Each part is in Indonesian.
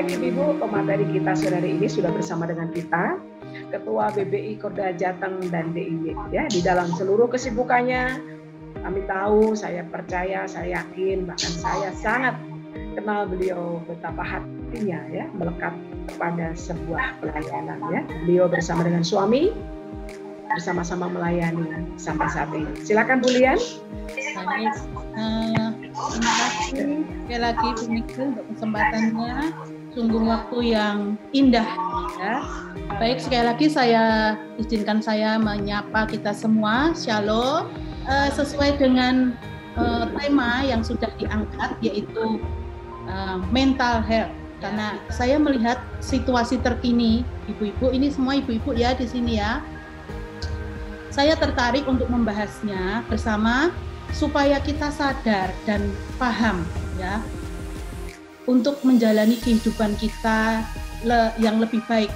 Baik Ibu-Ibu, pemateri kita sore hari ini sudah bersama dengan kita, Ketua BBI Korda Jateng dan DIY. Ya, di dalam seluruh kesibukannya, kami tahu, saya percaya, saya yakin, bahkan saya sangat kenal beliau betapa hatinya ya melekat kepada sebuah pelayanan ya. Beliau bersama dengan suami bersama-sama melayani sampai saat ini. Silakan Bu Lian. Baik, terima kasih sekali lagi Bu Miki untuk kesempatannya. Sungguh waktu yang indah ya. Baik, sekali lagi saya izinkan saya menyapa kita semua. Shalom. Sesuai dengan tema yang sudah diangkat yaitu mental health. Karena saya melihat situasi terkini, ibu-ibu ini semua ibu-ibu ya di sini ya. Saya tertarik untuk membahasnya bersama supaya kita sadar dan paham ya untuk menjalani kehidupan kita yang lebih baik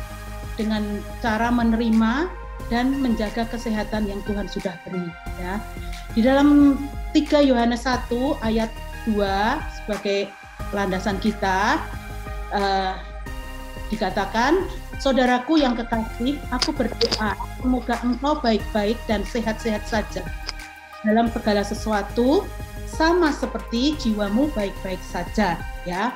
dengan cara menerima dan menjaga kesehatan yang Tuhan sudah beri ya. Di dalam 3 Yohanes 1 ayat 2 sebagai landasan kita dikatakan, saudaraku yang kekasih, aku berdoa semoga engkau baik-baik dan sehat-sehat saja dalam segala sesuatu, sama seperti jiwamu baik-baik saja ya.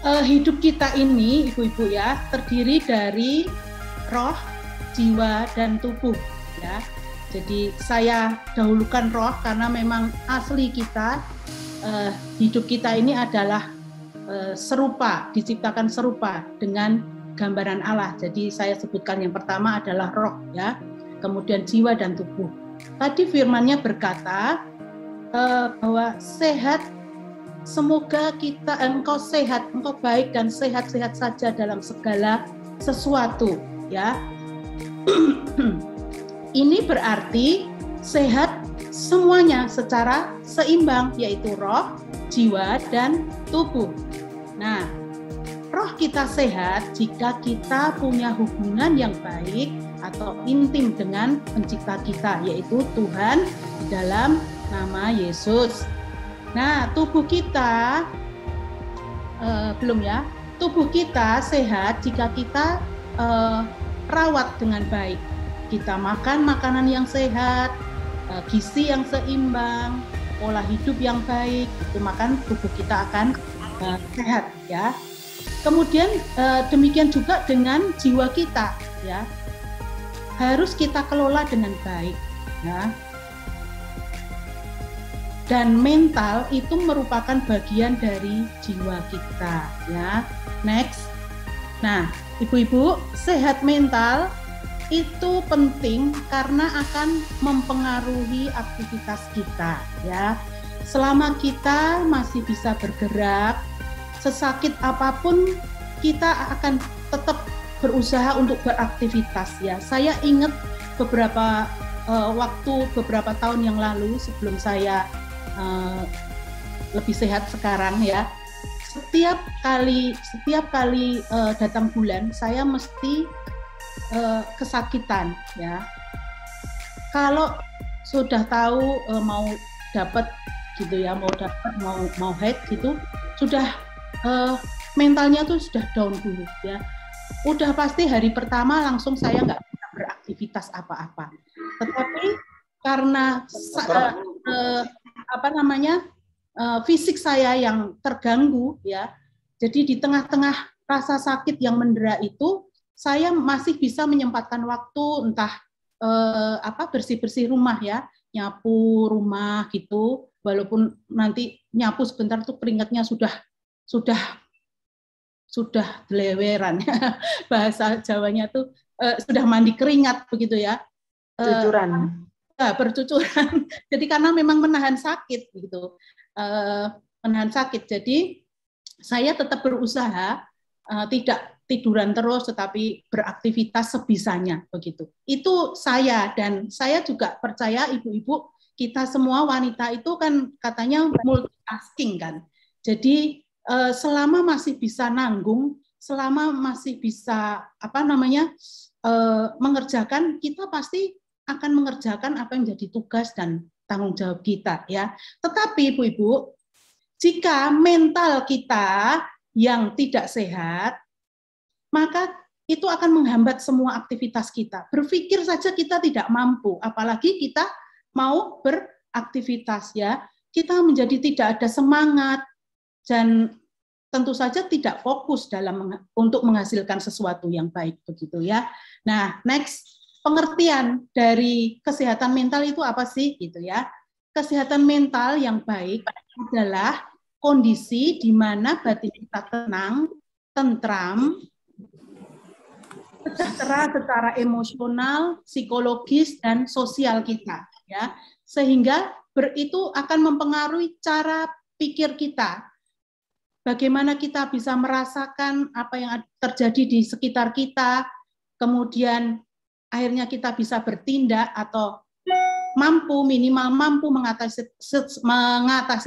Hidup kita ini ibu-ibu ya terdiri dari roh, jiwa dan tubuh ya. Jadi saya dahulukan roh karena memang asli kita hidup kita ini adalah serupa, diciptakan serupa dengan gambaran Allah. Jadi saya sebutkan yang pertama adalah roh ya, kemudian jiwa dan tubuh. Tadi firman-Nya berkata bahwa sehat, semoga engkau sehat, engkau baik dan sehat-sehat saja dalam segala sesuatu ya. Ini berarti sehat semuanya secara seimbang, yaitu roh, jiwa dan tubuh. Nah, roh kita sehat jika kita punya hubungan yang baik atau intim dengan pencipta kita, yaitu Tuhan di dalam nama Yesus. Nah, tubuh kita belum ya. Tubuh kita sehat jika kita rawat dengan baik. Kita makan makanan yang sehat, gizi yang seimbang, pola hidup yang baik, itu makan tubuh kita akan sehat ya. Kemudian demikian juga dengan jiwa kita ya, harus kita kelola dengan baik ya. Dan mental itu merupakan bagian dari jiwa kita ya. Next. Nah, ibu-ibu, sehat mental itu penting karena akan mempengaruhi aktivitas kita ya. Selama kita masih bisa bergerak, sesakit apapun kita akan tetap berusaha untuk beraktivitas ya. Saya ingat beberapa tahun yang lalu sebelum saya lebih sehat sekarang ya. Setiap kali datang bulan saya mesti kesakitan ya. Kalau sudah tahu mau dapat gitu ya, mau head gitu, sudah mentalnya tuh sudah down dulu ya. Udah pasti hari pertama langsung saya nggak bisa beraktivitas apa-apa. Tetapi karena fisik saya yang terganggu ya, jadi di tengah-tengah rasa sakit yang mendera itu saya masih bisa menyempatkan waktu entah bersih-bersih rumah ya, nyapu rumah gitu, walaupun nanti nyapu sebentar tuh keringatnya sudah deleweran. Bahasa Jawanya tuh sudah mandi keringat begitu ya. Cucuran. Bercucuran. Jadi karena memang menahan sakit gitu. Menahan sakit. Jadi saya tetap berusaha tidak tiduran terus tetapi beraktivitas sebisanya begitu. Itu saya, dan saya juga percaya ibu-ibu kita semua wanita itu kan katanya multitasking kan. Jadi selama masih bisa nanggung, selama masih bisa mengerjakan, kita pasti akan mengerjakan apa yang menjadi tugas dan tanggung jawab kita ya. Tetapi ibu-ibu, jika mental kita yang tidak sehat, maka itu akan menghambat semua aktivitas kita. Berpikir saja kita tidak mampu, apalagi kita mau beraktivitas ya. Kita menjadi tidak ada semangat dan tentu saja tidak fokus untuk menghasilkan sesuatu yang baik begitu ya. Nah, next, pengertian dari kesehatan mental itu apa sih gitu ya. Kesehatan mental yang baik adalah kondisi di mana batin kita tenang, tentram, sejahtera secara emosional, psikologis, dan sosial kita, ya, sehingga itu akan mempengaruhi cara pikir kita. Bagaimana kita bisa merasakan apa yang terjadi di sekitar kita, kemudian akhirnya kita bisa bertindak atau minimal mampu mengatasi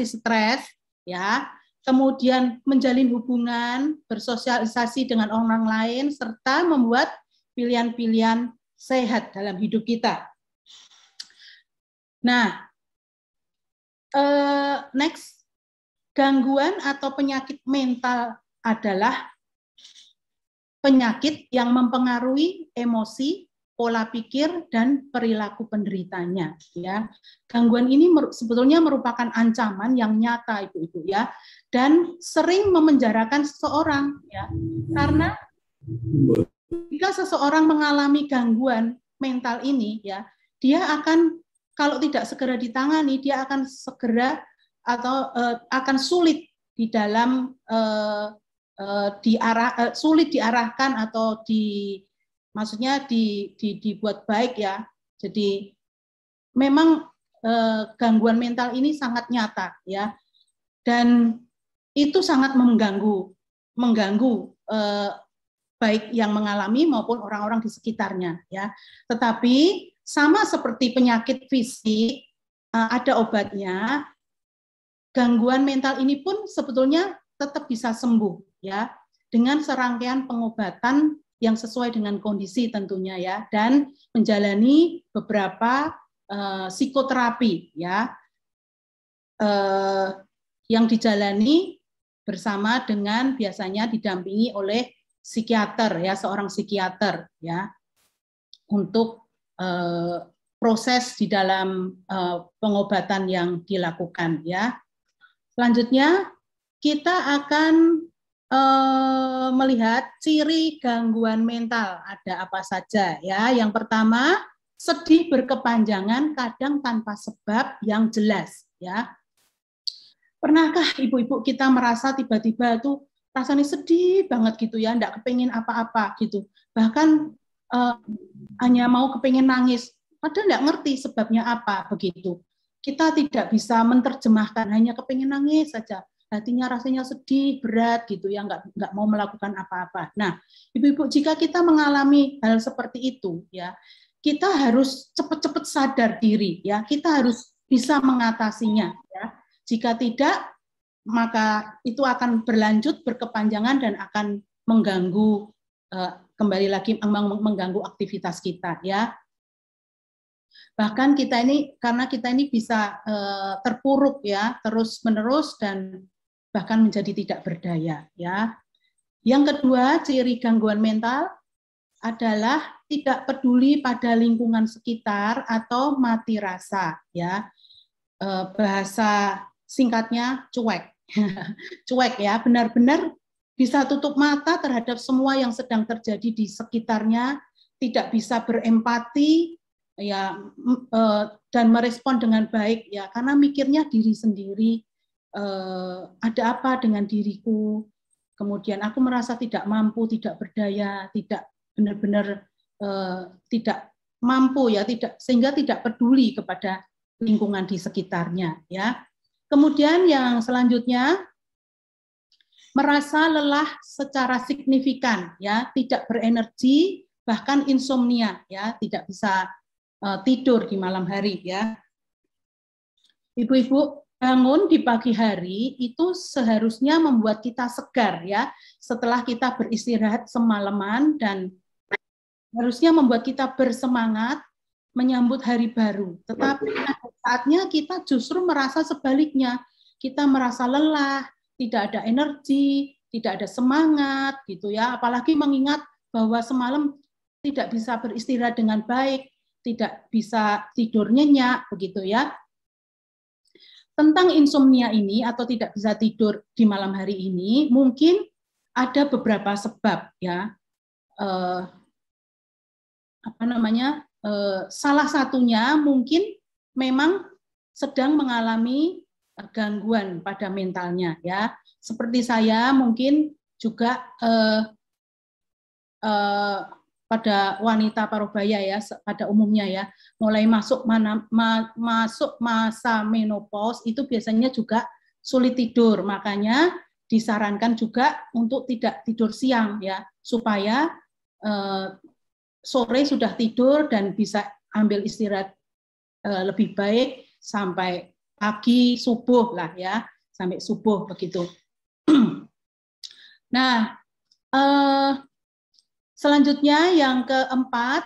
stres, ya. Kemudian menjalin hubungan, bersosialisasi dengan orang lain, serta membuat pilihan-pilihan sehat dalam hidup kita. Nah, next, gangguan atau penyakit mental adalah penyakit yang mempengaruhi emosi, pola pikir, dan perilaku penderitanya. Ya, gangguan ini sebetulnya merupakan ancaman yang nyata, ibu-ibu ya, dan sering memenjarakan seseorang, ya, karena jika seseorang mengalami gangguan mental ini, ya, dia akan kalau tidak segera ditangani, dia akan segera atau akan sulit di dalam sulit diarahkan atau maksudnya dibuat baik ya. Jadi memang gangguan mental ini sangat nyata ya, dan itu sangat mengganggu baik yang mengalami maupun orang-orang di sekitarnya ya. Tetapi sama seperti penyakit fisik ada obatnya, gangguan mental ini pun sebetulnya tetap bisa sembuh ya dengan serangkaian pengobatan yang sesuai dengan kondisi tentunya ya, dan menjalani beberapa psikoterapi ya yang dijalani bersama dengan biasanya didampingi oleh psikiater ya, seorang psikiater ya, untuk proses di dalam pengobatan yang dilakukan ya. Selanjutnya kita akan melihat ciri gangguan mental ada apa saja ya. Yang pertama, sedih berkepanjangan kadang tanpa sebab yang jelas ya. Pernahkah ibu-ibu kita merasa tiba-tiba tuh rasanya sedih banget gitu ya, enggak kepengin apa-apa gitu, bahkan hanya mau kepengin nangis, padahal enggak ngerti sebabnya apa begitu. Kita tidak bisa menerjemahkan, hanya kepengin nangis saja, hatinya rasanya sedih, berat gitu ya, nggak mau melakukan apa-apa. Nah, ibu-ibu, jika kita mengalami hal seperti itu ya, kita harus cepat-cepat sadar diri ya, kita harus bisa mengatasinya ya. Jika tidak, maka itu akan berlanjut berkepanjangan dan akan mengganggu kembali lagi mengganggu aktivitas kita ya. Bahkan karena kita ini bisa terpuruk ya terus-menerus dan bahkan menjadi tidak berdaya ya. Yang kedua, ciri gangguan mental adalah tidak peduli pada lingkungan sekitar atau mati rasa ya. Bahasa singkatnya cuek. Cuek ya, benar-benar bisa tutup mata terhadap semua yang sedang terjadi di sekitarnya, tidak bisa berempati ya, dan merespon dengan baik ya, karena mikirnya diri sendiri. Ada apa dengan diriku, kemudian aku merasa tidak mampu, tidak berdaya, tidak benar-benar tidak mampu ya, sehingga tidak peduli kepada lingkungan di sekitarnya ya. Kemudian yang selanjutnya, merasa lelah secara signifikan ya, tidak berenergi, bahkan insomnia ya, tidak bisa tidur di malam hari ya. Ibu-ibu, bangun di pagi hari itu seharusnya membuat kita segar ya, setelah kita beristirahat semalaman, dan harusnya membuat kita bersemangat menyambut hari baru. Tetapi saatnya kita justru merasa sebaliknya, kita merasa lelah, tidak ada energi, tidak ada semangat gitu ya. Apalagi mengingat bahwa semalam tidak bisa beristirahat dengan baik, tidak bisa tidur nyenyak begitu ya. Tentang insomnia ini atau tidak bisa tidur di malam hari ini, mungkin ada beberapa sebab ya. Salah satunya mungkin memang sedang mengalami gangguan pada mentalnya ya. Seperti saya mungkin juga pada wanita parubaya ya, pada umumnya ya, mulai masuk masa menopause itu biasanya juga sulit tidur. Makanya disarankan juga untuk tidak tidur siang ya, supaya sore sudah tidur dan bisa ambil istirahat lebih baik sampai pagi subuh lah ya, sampai subuh begitu. Nah, selanjutnya yang keempat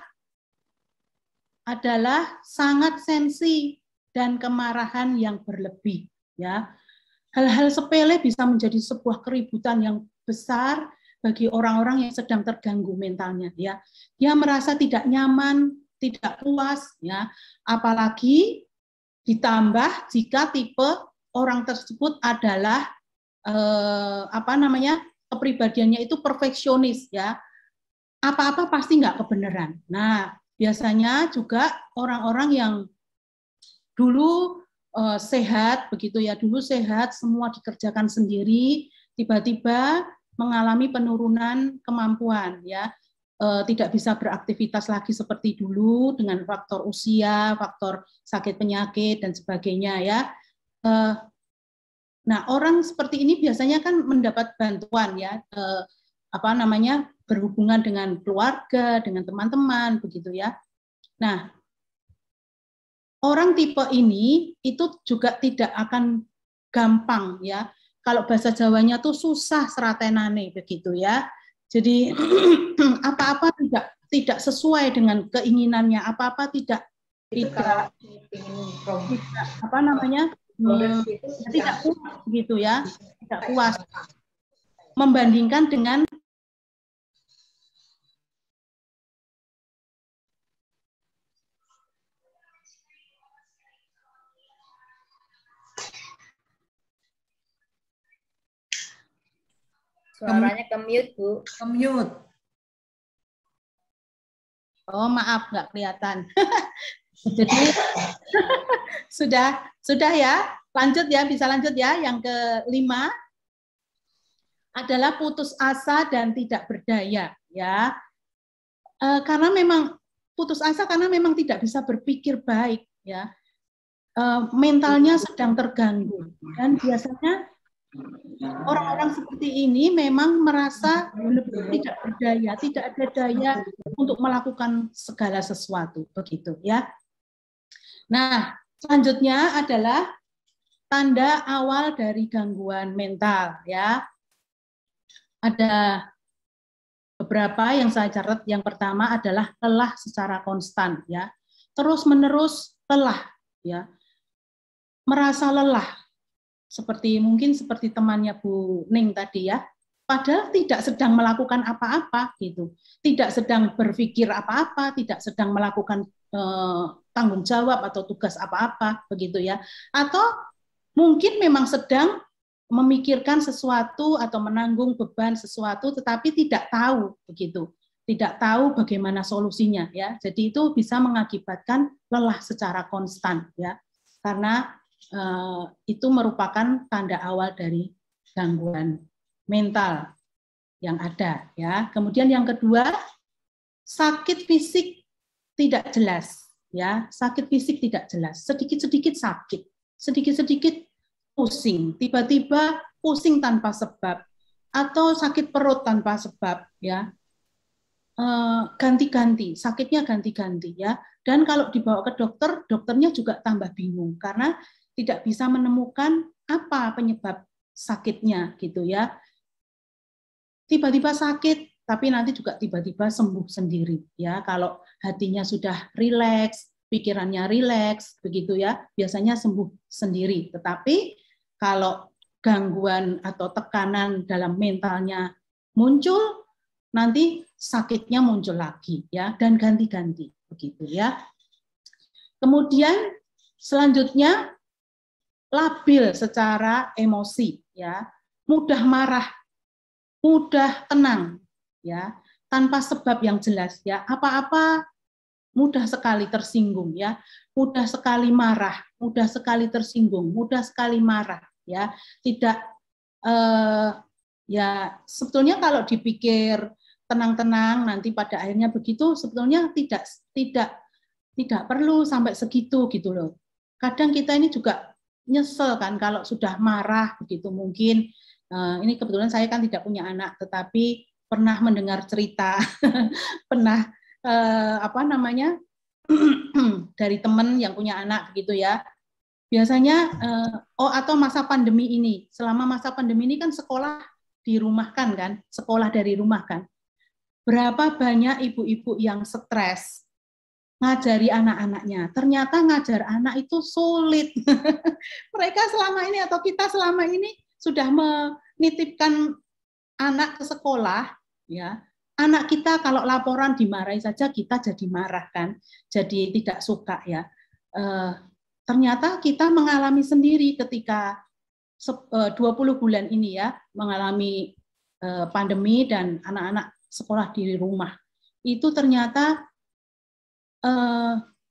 adalah sangat sensi dan kemarahan yang berlebih ya. Hal-hal sepele bisa menjadi sebuah keributan yang besar bagi orang-orang yang sedang terganggu mentalnya ya. Dia merasa tidak nyaman, tidak puas ya. Apalagi ditambah jika tipe orang tersebut adalah kepribadiannya itu perfeksionis ya. Apa-apa pasti nggak kebenaran. Nah, biasanya juga orang-orang yang dulu sehat begitu ya, dulu sehat semua dikerjakan sendiri, tiba-tiba mengalami penurunan kemampuan ya, tidak bisa beraktivitas lagi seperti dulu dengan faktor usia, faktor sakit penyakit dan sebagainya ya. Nah, orang seperti ini biasanya kan mendapat bantuan ya, berhubungan dengan keluarga, dengan teman-teman begitu ya. Nah, orang tipe ini itu juga tidak akan gampang ya. Kalau bahasa Jawanya tuh susah seratenane begitu ya. Jadi apa-apa tidak sesuai dengan keinginannya, apa-apa tidak puas gitu ya, tidak puas membandingkan dengan suaranya ke-mute, Bu. Ke-mute. Oh, maaf, nggak kelihatan. Jadi sudah ya, lanjut ya, bisa lanjut ya. Yang kelima adalah putus asa dan tidak berdaya ya. Karena memang putus asa karena memang tidak bisa berpikir baik ya. Mentalnya sedang terganggu dan biasanya orang-orang seperti ini memang merasa tidak berdaya, tidak ada daya untuk melakukan segala sesuatu, begitu ya. Nah, selanjutnya adalah tanda awal dari gangguan mental ya. Ada beberapa yang saya catat. Yang pertama adalah lelah secara konstan ya. Terus-menerus lelah ya. Merasa lelah. Mungkin seperti temannya Bu Ning tadi ya, padahal tidak sedang melakukan apa-apa gitu, tidak sedang berpikir apa-apa, tidak sedang melakukan tanggung jawab atau tugas apa-apa begitu ya, atau mungkin memang sedang memikirkan sesuatu atau menanggung beban sesuatu, tetapi tidak tahu begitu, tidak tahu bagaimana solusinya ya, jadi itu bisa mengakibatkan lelah secara konstan ya, karena itu merupakan tanda awal dari gangguan mental yang ada ya. Kemudian yang kedua, sakit fisik tidak jelas ya, sakit fisik tidak jelas, sedikit-sedikit sakit, sedikit-sedikit pusing, tiba-tiba pusing tanpa sebab atau sakit perut tanpa sebab ya. Ganti-ganti, sakitnya ganti-ganti ya. Dan kalau dibawa ke dokter, dokternya juga tambah bingung karena tidak bisa menemukan apa penyebab sakitnya gitu ya. Tiba-tiba sakit, tapi nanti juga tiba-tiba sembuh sendiri ya. Kalau hatinya sudah rileks, pikirannya rileks begitu ya, biasanya sembuh sendiri. Tetapi kalau gangguan atau tekanan dalam mentalnya muncul, nanti sakitnya muncul lagi ya, dan ganti-ganti begitu ya. Kemudian selanjutnya labil secara emosi ya, mudah marah, mudah tenang ya, tanpa sebab yang jelas ya, apa-apa mudah sekali tersinggung ya, mudah sekali marah, mudah sekali tersinggung, mudah sekali marah ya, tidak ya sebetulnya kalau dipikir tenang-tenang nanti pada akhirnya begitu, sebetulnya tidak perlu sampai segitu gitu loh. Kadang kita ini juga nyesel kan kalau sudah marah begitu, mungkin ini kebetulan saya kan tidak punya anak, tetapi pernah mendengar cerita pernah dari teman yang punya anak begitu ya. Biasanya atau masa pandemi ini, selama masa pandemi ini kan sekolah dirumahkan kan, sekolah dari rumah kan. Berapa banyak ibu-ibu yang stres ngajari anak-anaknya. Ternyata ngajar anak itu sulit. Mereka selama ini atau kita selama ini sudah menitipkan anak ke sekolah ya. Anak kita kalau laporan dimarahi saja kita jadi marah kan, jadi tidak suka ya. Ternyata kita mengalami sendiri ketika 20 bulan ini ya, mengalami pandemi dan anak-anak sekolah di rumah. Itu ternyata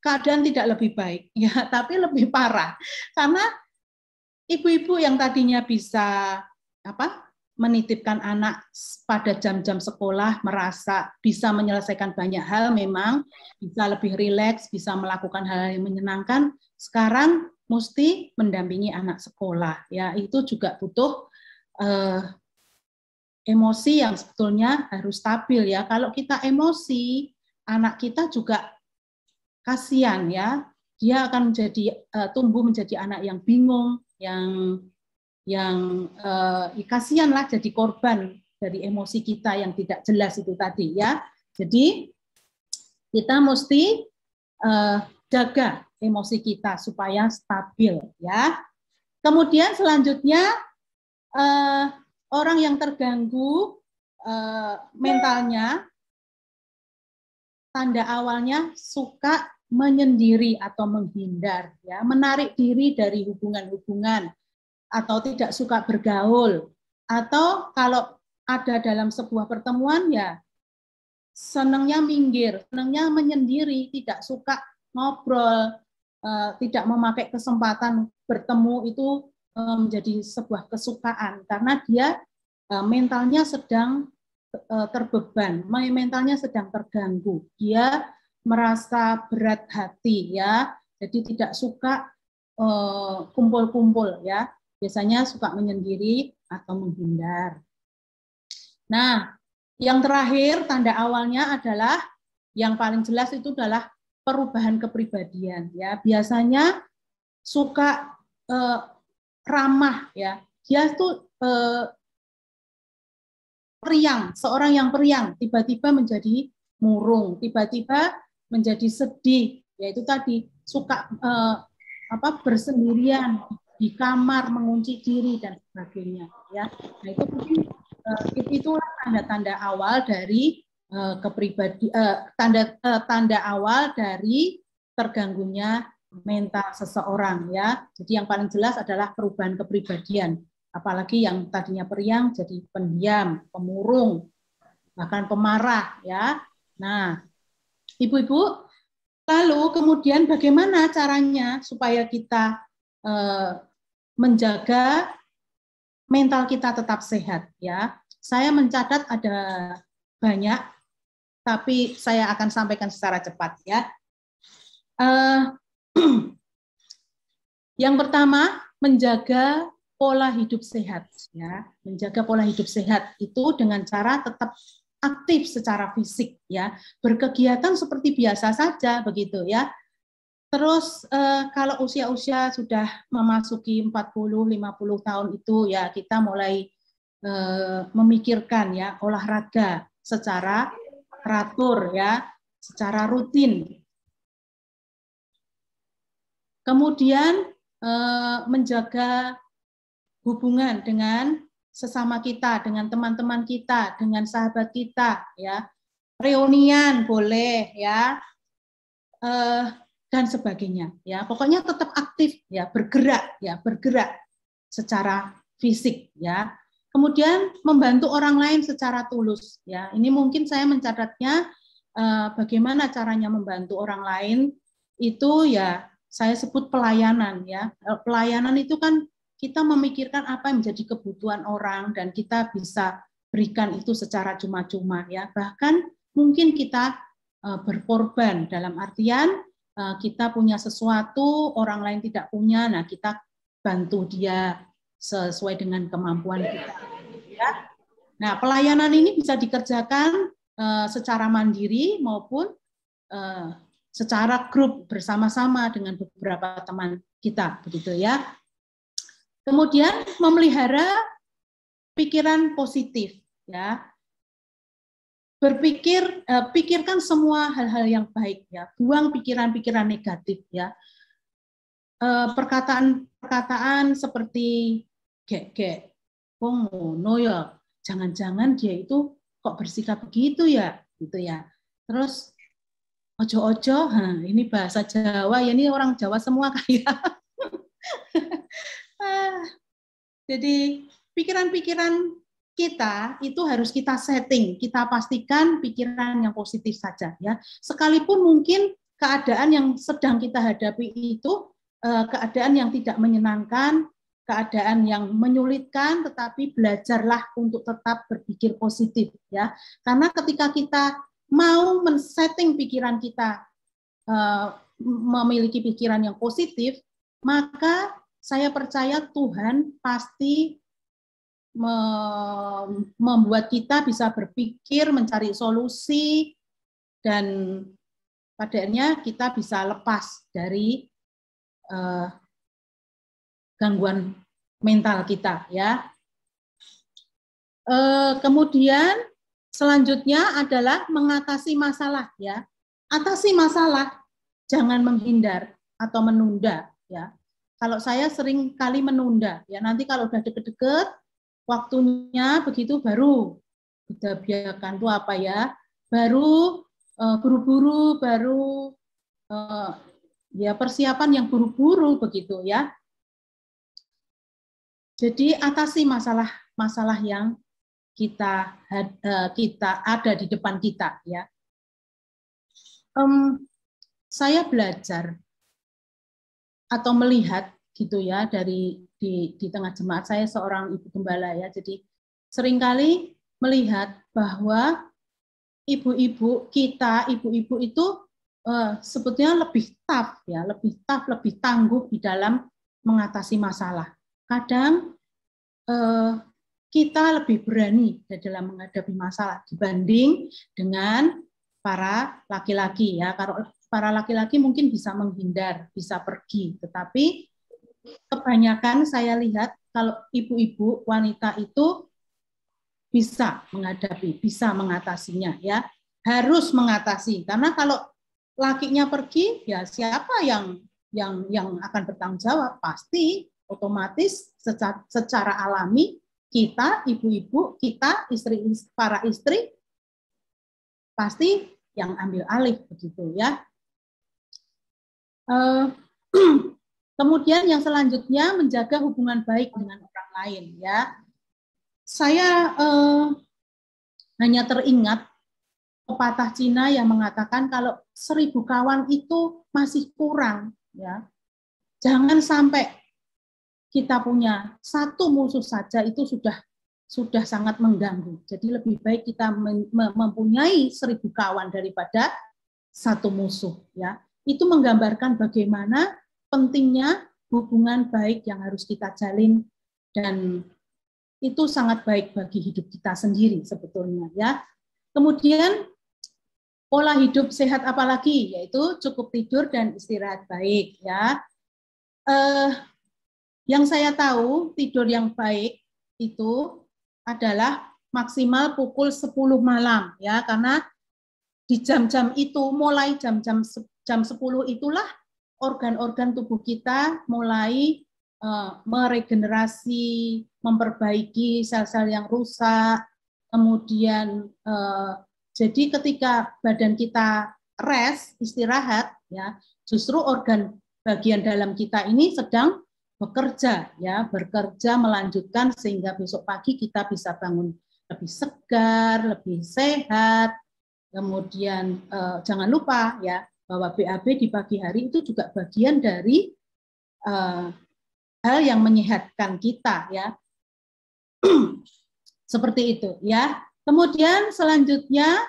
keadaan tidak lebih baik ya, tapi lebih parah. Karena ibu-ibu yang tadinya bisa menitipkan anak pada jam-jam sekolah, merasa bisa menyelesaikan banyak hal, memang bisa lebih rileks, bisa melakukan hal yang menyenangkan, sekarang mesti mendampingi anak sekolah. Ya, itu juga butuh emosi yang sebetulnya harus stabil ya. Kalau kita emosi, anak kita juga kasihan ya. Dia akan tumbuh menjadi anak yang bingung, yang kasihan lah, jadi korban dari emosi kita yang tidak jelas itu tadi ya. Jadi kita mesti jaga emosi kita supaya stabil ya. Kemudian selanjutnya orang yang terganggu mentalnya, tanda awalnya suka menyendiri atau menghindar ya, menarik diri dari hubungan-hubungan, atau tidak suka bergaul, atau kalau ada dalam sebuah pertemuan ya senangnya minggir, senangnya menyendiri, tidak suka ngobrol, tidak memakai kesempatan bertemu itu menjadi sebuah kesukaan karena dia mentalnya sedang terbeban, mentalnya sedang terganggu, dia merasa berat hati ya, jadi tidak suka kumpul-kumpul ya. Biasanya suka menyendiri atau menghindar. Nah, yang terakhir tanda awalnya adalah yang paling jelas itu adalah perubahan kepribadian ya. Biasanya suka ramah ya. Dia itu periang, seorang yang periang tiba-tiba menjadi murung, tiba-tiba menjadi sedih. Yaitu tadi suka bersendirian di kamar, mengunci diri dan sebagainya ya. Nah, itulah tanda-tanda awal dari tanda awal dari terganggunya mental seseorang ya. Jadi yang paling jelas adalah perubahan kepribadian, apalagi yang tadinya periang jadi pendiam, pemurung, bahkan pemarah ya. Nah, ibu-ibu, lalu kemudian bagaimana caranya supaya kita menjaga mental kita tetap sehat ya. Saya mencatat ada banyak, tapi saya akan sampaikan secara cepat ya. Yang pertama, menjaga pola hidup sehat ya. Menjaga pola hidup sehat itu dengan cara tetap aktif secara fisik ya, berkegiatan seperti biasa saja begitu ya. Terus kalau usia-usia sudah memasuki 40-50 tahun itu ya kita mulai memikirkan ya olahraga secara teratur ya, secara rutin. Kemudian menjaga hubungan dengan sesama kita, dengan teman-teman kita, dengan sahabat kita, ya, reunian boleh, ya, dan sebagainya, ya. Pokoknya tetap aktif, ya, bergerak secara fisik, ya. Kemudian membantu orang lain secara tulus, ya. Ini mungkin saya mencatatnya bagaimana caranya membantu orang lain itu, ya, saya sebut pelayanan, ya. Pelayanan itu kan kita memikirkan apa yang menjadi kebutuhan orang dan kita bisa berikan itu secara cuma-cuma, ya. Bahkan mungkin kita berkorban dalam artian kita punya sesuatu orang lain tidak punya, nah kita bantu dia sesuai dengan kemampuan kita, ya. Nah, pelayanan ini bisa dikerjakan secara mandiri maupun secara grup bersama-sama dengan beberapa teman kita, begitu ya. Kemudian memelihara pikiran positif, ya. Pikirkan semua hal-hal yang baik, ya. Buang pikiran-pikiran negatif, ya. Perkataan-perkataan seperti gek, wong ngono ya, jangan-jangan dia itu kok bersikap begitu ya, gitu ya. Terus ojo-ojo, ini bahasa Jawa, ya ini orang Jawa semua kayak. Jadi pikiran-pikiran kita itu harus kita setting, kita pastikan pikiran yang positif saja, ya. Sekalipun mungkin keadaan yang sedang kita hadapi itu keadaan yang tidak menyenangkan, keadaan yang menyulitkan, tetapi belajarlah untuk tetap berpikir positif, ya. Karena ketika kita mau men-setting pikiran kita memiliki pikiran yang positif, maka saya percaya Tuhan pasti membuat kita bisa berpikir, mencari solusi, dan padanya kita bisa lepas dari gangguan mental kita, ya. Kemudian selanjutnya adalah mengatasi masalah, ya. Atasi masalah, jangan menghindar atau menunda, ya. Kalau saya sering kali menunda, ya, nanti kalau udah deket-deket waktunya begitu baru kita biarkan tuh apa ya, baru buru-buru, baru ya persiapan yang buru-buru begitu, ya. Jadi atasi masalah yang kita ada di depan kita, ya. Saya belajar atau melihat gitu ya di tengah jemaat, saya seorang ibu gembala, ya. Jadi seringkali melihat bahwa ibu-ibu itu sebetulnya lebih tough, ya, lebih tangguh di dalam mengatasi masalah. Kadang kita lebih berani dalam menghadapi masalah dibanding dengan para laki-laki, ya. Kalau para laki-laki mungkin bisa menghindar, bisa pergi, tetapi kebanyakan saya lihat kalau ibu-ibu wanita itu bisa menghadapi, bisa mengatasinya, ya. Harus mengatasi, karena kalau lakinya pergi, ya siapa yang akan bertanggung jawab? Pasti otomatis secara alami kita ibu-ibu, kita para istri pasti yang ambil alih begitu, ya. Kemudian yang selanjutnya menjaga hubungan baik dengan orang lain, ya. Saya hanya teringat pepatah Cina yang mengatakan kalau 1000 kawan itu masih kurang, ya. Jangan sampai kita punya satu musuh saja itu sudah sangat mengganggu. Jadi lebih baik kita mempunyai 1000 kawan daripada satu musuh, ya. Itu menggambarkan bagaimana pentingnya hubungan baik yang harus kita jalin, dan itu sangat baik bagi hidup kita sendiri sebetulnya, ya. Kemudian pola hidup sehat apalagi, yaitu cukup tidur dan istirahat baik, ya. Yang saya tahu tidur yang baik itu adalah maksimal pukul 10 malam, ya, karena di jam-jam itu, mulai jam 10 itulah organ-organ tubuh kita mulai meregenerasi, memperbaiki sel-sel yang rusak, kemudian jadi ketika badan kita rest, istirahat, ya, justru organ bagian dalam kita ini sedang bekerja, ya, bekerja melanjutkan sehingga besok pagi kita bisa bangun lebih segar, lebih sehat. Kemudian jangan lupa ya bahwa BAB di pagi hari itu juga bagian dari hal yang menyehatkan kita, ya. Seperti itu, ya. Kemudian selanjutnya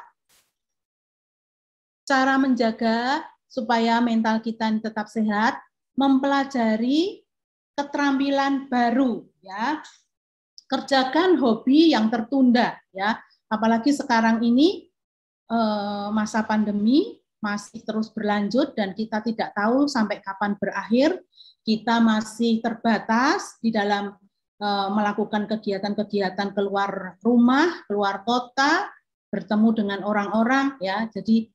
cara menjaga supaya mental kita tetap sehat, mempelajari keterampilan baru, ya. Kerjakan hobi yang tertunda, ya. Apalagi sekarang ini masa pandemi masih terus berlanjut dan kita tidak tahu sampai kapan berakhir. Kita masih terbatas di dalam melakukan kegiatan-kegiatan keluar rumah, keluar kota, bertemu dengan orang-orang, ya. Jadi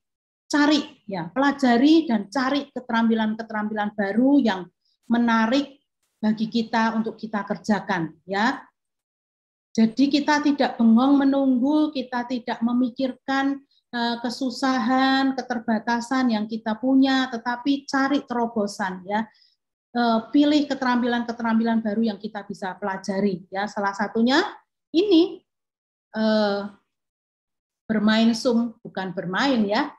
cari, ya, pelajari dan cari keterampilan-keterampilan baru yang menarik bagi kita untuk kita kerjakan, ya. Jadi kita tidak bengong menunggu, kita tidak memikirkan kesusahan, keterbatasan yang kita punya, tetapi cari terobosan, ya. Pilih keterampilan-keterampilan baru yang kita bisa pelajari, ya. Salah satunya ini bermain Zoom, bukan bermain, ya.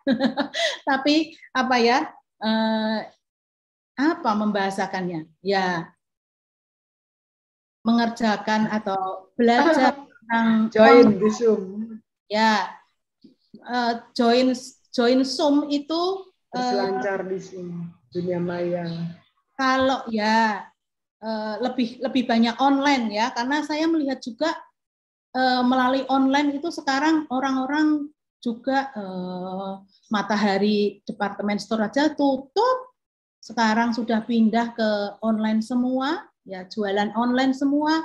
Tapi apa, ya, apa membahasakannya, ya, mengerjakan atau belajar tentang join di Zoom, ya. Join Zoom itu berselancar di Zoom, dunia maya. Kalau ya lebih banyak online, ya, karena saya melihat juga melalui online itu sekarang orang-orang juga Matahari Department Store aja tutup, sekarang sudah pindah ke online semua, ya, jualan online semua,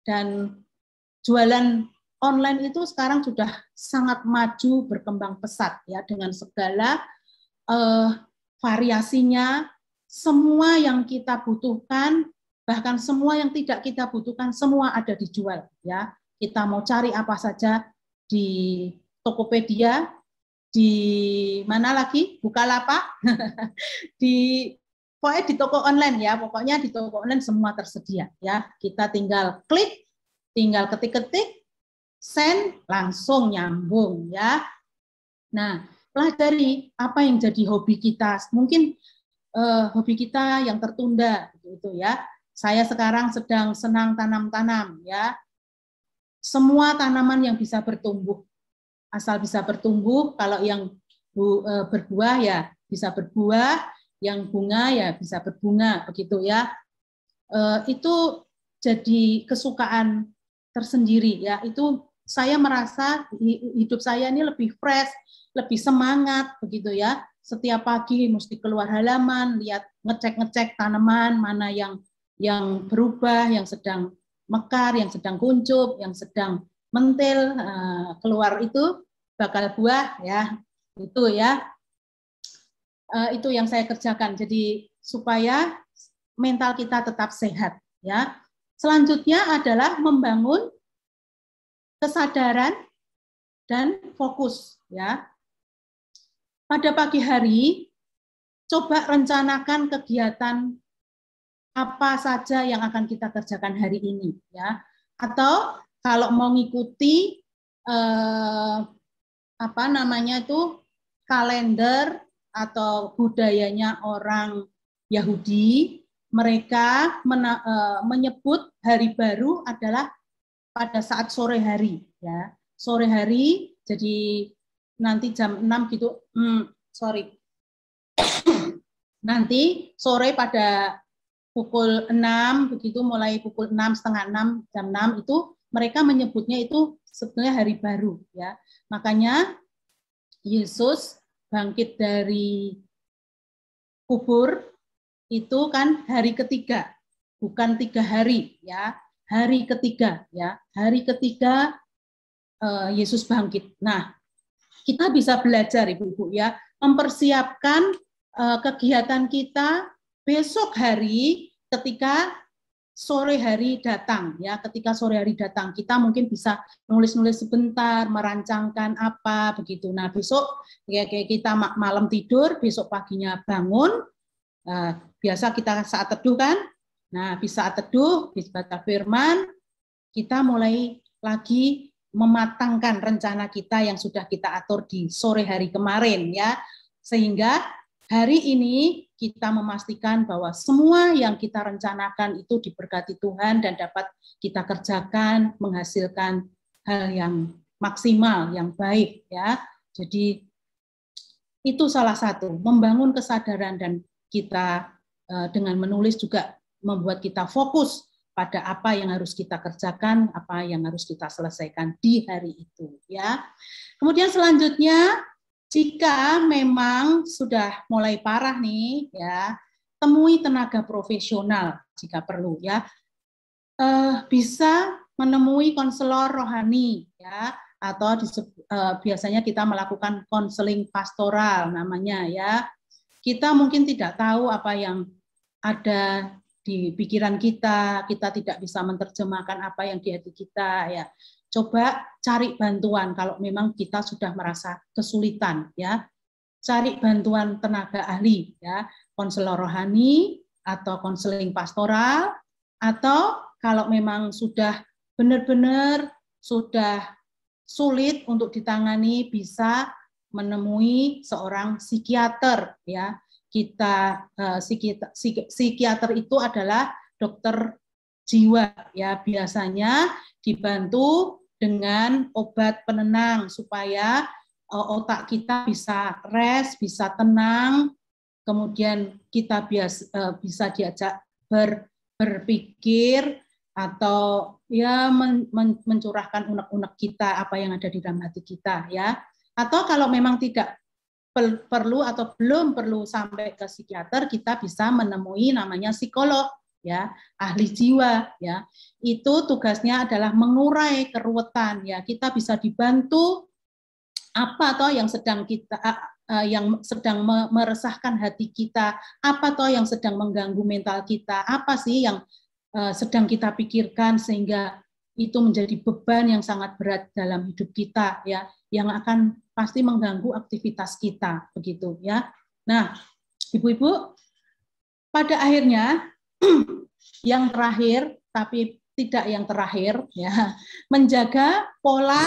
dan jualan online itu sekarang sudah sangat maju, berkembang pesat, ya, dengan segala variasinya. Semua yang kita butuhkan, bahkan semua yang tidak kita butuhkan, semua ada dijual, ya. Kita mau cari apa saja di Tokopedia, di mana lagi, Bukalapak, pokoknya di toko online, ya. Pokoknya di toko online semua tersedia, ya. Kita tinggal klik, tinggal ketik-ketik, send, langsung nyambung, ya. Nah, pelajari apa yang jadi hobi kita. Mungkin hobi kita yang tertunda, gitu, ya. Saya sekarang sedang senang tanam-tanam, ya. Semua tanaman yang bisa bertumbuh, asal bisa bertumbuh. Kalau yang berbuah ya bisa berbuah, yang bunga ya bisa berbunga, begitu, ya. Itu jadi kesukaan tersendiri, ya. Itu saya merasa hidup saya ini lebih fresh, lebih semangat, begitu, ya. Setiap pagi mesti keluar halaman, lihat, ngecek-ngecek tanaman mana yang berubah, yang sedang mekar, yang sedang kuncup, yang sedang mentil, keluar itu bakal buah, ya. Itu, ya. Itu yang saya kerjakan. Jadi supaya mental kita tetap sehat, ya. Selanjutnya adalah membangun kesadaran dan fokus, ya. Pada pagi hari, coba rencanakan kegiatan apa saja yang akan kita kerjakan hari ini, ya. Atau kalau mau ngikuti apa namanya itu, kalender atau budayanya orang Yahudi, mereka menyebut hari baru adalah pada saat sore hari, ya. Sore hari, jadi nanti jam 6 gitu, nanti sore pada pukul 6, begitu, mulai pukul 6, setengah 6, jam 6 itu mereka menyebutnya itu sebetulnya hari baru, ya. Makanya Yesus bangkit dari kubur itu kan hari ketiga, bukan 3 hari, ya. Hari ketiga, ya. Hari ketiga Yesus bangkit. Nah, kita bisa belajar, Ibu-ibu, ya, mempersiapkan kegiatan kita besok hari ketika sore hari datang ya, ketika sore hari datang kita mungkin bisa nulis-nulis sebentar, merancangkan apa begitu. Nah besok kayak kita malam tidur, besok paginya bangun, biasa kita saat teduh kan. Nah bisa teduh, bisa baca firman, kita mulai lagi mematangkan rencana kita yang sudah kita atur di sore hari kemarin ya, sehingga hari ini kita memastikan bahwa semua yang kita rencanakan itu diberkati Tuhan dan dapat kita kerjakan, menghasilkan hal yang maksimal, yang baik ya. Jadi itu salah satu, membangun kesadaran, dan kita dengan menulis juga membuat kita fokus pada apa yang harus kita kerjakan, apa yang harus kita selesaikan di hari itu ya. Kemudian selanjutnya, jika memang sudah mulai parah nih, ya temui tenaga profesional jika perlu, ya. Bisa menemui konselor rohani, ya, atau biasanya kita melakukan konseling pastoral namanya, ya. Kita mungkin tidak tahu apa yang ada di pikiran kita tidak bisa menerjemahkan apa yang di hati kita, ya. Coba cari bantuan kalau memang kita sudah merasa kesulitan, ya. Cari bantuan tenaga ahli, ya, konselor rohani atau konseling pastoral, atau kalau memang sudah benar-benar sudah sulit untuk ditangani, bisa menemui seorang psikiater, ya. Psikiater itu adalah dokter jiwa, ya, biasanya dibantu dengan obat penenang supaya otak kita bisa rest, bisa tenang, kemudian kita bisa diajak berpikir atau ya mencurahkan unek-unek kita, apa yang ada di dalam hati kita, ya. Atau kalau memang tidak perlu atau belum perlu sampai ke psikiater, kita bisa menemui namanya psikolog, ya, ahli jiwa, ya. Itu tugasnya adalah mengurai keruwetan, ya. Kita bisa dibantu apa toh yang sedang meresahkan hati kita, apa toh yang sedang mengganggu mental kita, apa sih yang sedang kita pikirkan sehingga itu menjadi beban yang sangat berat dalam hidup kita, ya, yang akan pasti mengganggu aktivitas kita, begitu, ya. Nah, ibu-ibu, pada akhirnya yang terakhir, tapi tidak yang terakhir, ya, menjaga pola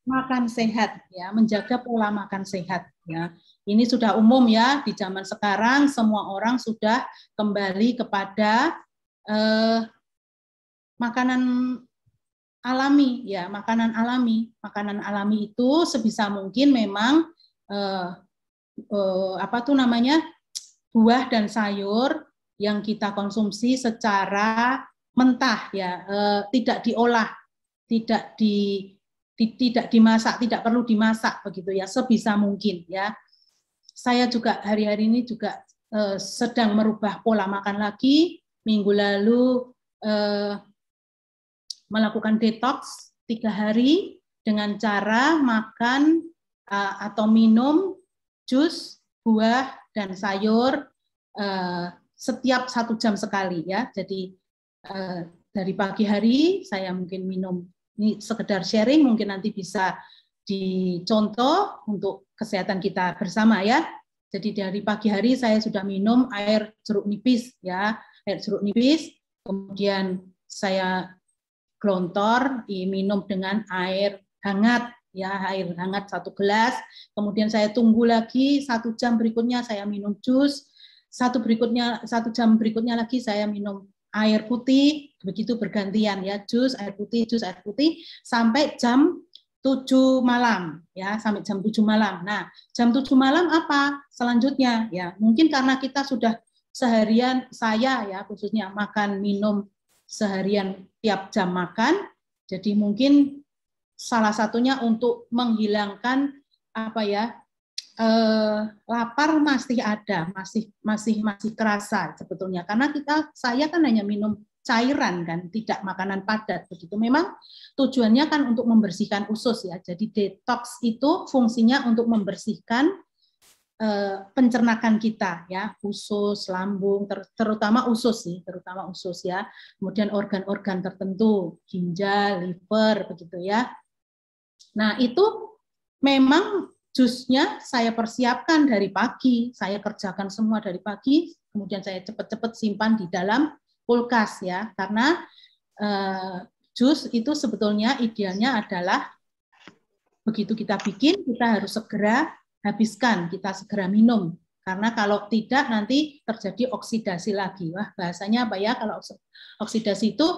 makan sehat, ya, menjaga pola makan sehat, ya. Ini sudah umum, ya, di zaman sekarang semua orang sudah kembali kepada makanan alami, ya, makanan alami. Makanan alami itu sebisa mungkin memang buah dan sayur yang kita konsumsi secara mentah, ya, tidak diolah, tidak dimasak, tidak perlu dimasak, begitu, ya, sebisa mungkin, ya. Saya juga hari-hari ini juga sedang merubah pola makan lagi. Minggu lalu melakukan detox 3 hari dengan cara makan atau minum jus buah dan sayur setiap 1 jam sekali, ya. Jadi dari pagi hari saya mungkin minum, ini sekedar sharing, mungkin nanti bisa dicontoh untuk kesehatan kita bersama, ya. Jadi dari pagi hari saya sudah minum air jeruk nipis, ya, air jeruk nipis, kemudian saya glontor, minum dengan air hangat, ya, air hangat 1 gelas, kemudian saya tunggu lagi 1 jam berikutnya saya minum jus, 1 jam berikutnya lagi saya minum air putih, begitu bergantian, ya, jus, air putih, sampai jam 7 malam, ya, sampai jam 7 malam. Nah, jam 7 malam apa selanjutnya, ya, mungkin karena kita sudah seharian, saya, ya, khususnya makan minum seharian tiap jam makan, jadi mungkin salah satunya untuk menghilangkan apa, ya, lapar masih ada, masih kerasa sebetulnya, karena saya kan hanya minum cairan kan, tidak makanan padat, begitu. Memang tujuannya kan untuk membersihkan usus, ya. Jadi detox itu fungsinya untuk membersihkan pencernakan kita ya, usus, lambung, terutama usus ya. Kemudian organ-organ tertentu, ginjal, liver begitu ya. Nah, itu memang jusnya saya persiapkan dari pagi, saya kerjakan semua dari pagi, kemudian saya cepat-cepat simpan di dalam kulkas ya, karena jus itu sebetulnya idealnya adalah begitu kita bikin, kita harus segera habiskan, kita segera minum. Karena kalau tidak nanti terjadi oksidasi lagi. Wah, bahasanya apa ya, kalau oksidasi itu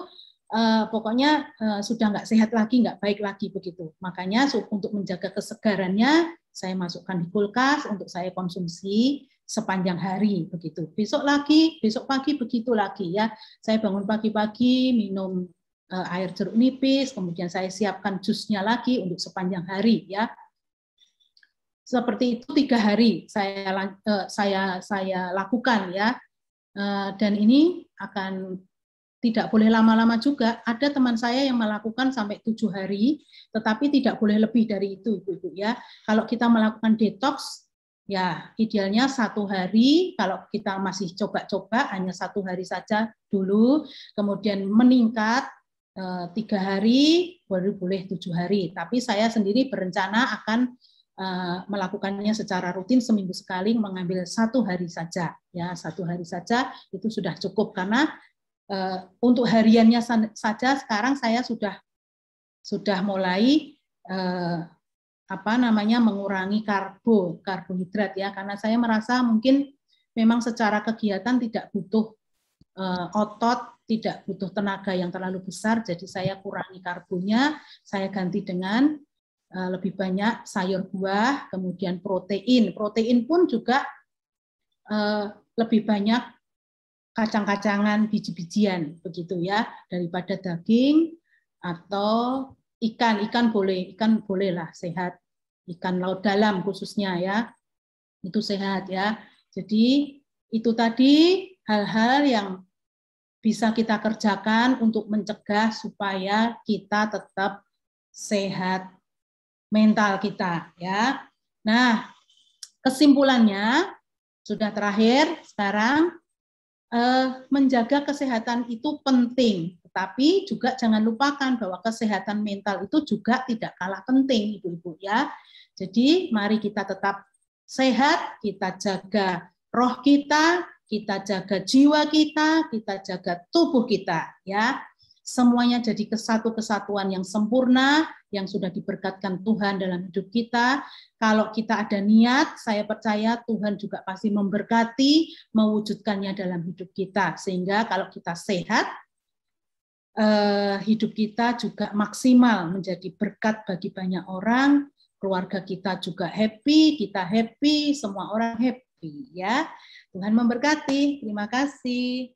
pokoknya sudah nggak sehat lagi, nggak baik lagi begitu. Makanya untuk menjaga kesegarannya, saya masukkan di kulkas untuk saya konsumsi sepanjang hari begitu. Besok pagi begitu lagi ya. Saya bangun pagi-pagi minum air jeruk nipis, kemudian saya siapkan jusnya lagi untuk sepanjang hari ya. Seperti itu 3 hari saya lakukan ya, dan ini akan tidak boleh lama-lama juga. Ada teman saya yang melakukan sampai 7 hari, tetapi tidak boleh lebih dari itu, Ibu-ibu ya. Kalau kita melakukan detox, ya idealnya 1 hari. Kalau kita masih coba-coba hanya 1 hari saja dulu, kemudian meningkat 3 hari, baru boleh 7 hari. Tapi saya sendiri berencana akan melakukannya secara rutin seminggu sekali, mengambil 1 hari saja ya, 1 hari saja itu sudah cukup, karena untuk hariannya saja sekarang saya sudah mulai mengurangi karbohidrat ya, karena saya merasa mungkin memang secara kegiatan tidak butuh otot, tidak butuh tenaga yang terlalu besar, jadi saya kurangi karbonya, saya ganti dengan lebih banyak sayur buah, kemudian protein pun juga lebih banyak kacang-kacangan, biji-bijian begitu ya, daripada daging atau ikan boleh lah, sehat, ikan laut dalam khususnya ya, itu sehat ya. Jadi itu tadi hal-hal yang bisa kita kerjakan untuk mencegah supaya kita tetap sehat mental kita ya. Nah, kesimpulannya sudah terakhir sekarang, menjaga kesehatan itu penting, tetapi juga jangan lupakan bahwa kesehatan mental itu juga tidak kalah penting, Ibu-ibu ya. Jadi mari kita tetap sehat, kita jaga roh kita jaga jiwa kita jaga tubuh kita ya. Semuanya jadi kesatuan yang sempurna, yang sudah diberkatkan Tuhan dalam hidup kita. Kalau kita ada niat, saya percaya Tuhan juga pasti memberkati, mewujudkannya dalam hidup kita. Sehingga kalau kita sehat, hidup kita juga maksimal, menjadi berkat bagi banyak orang, keluarga kita juga happy, kita happy, semua orang happy ya. Tuhan memberkati. Terima kasih.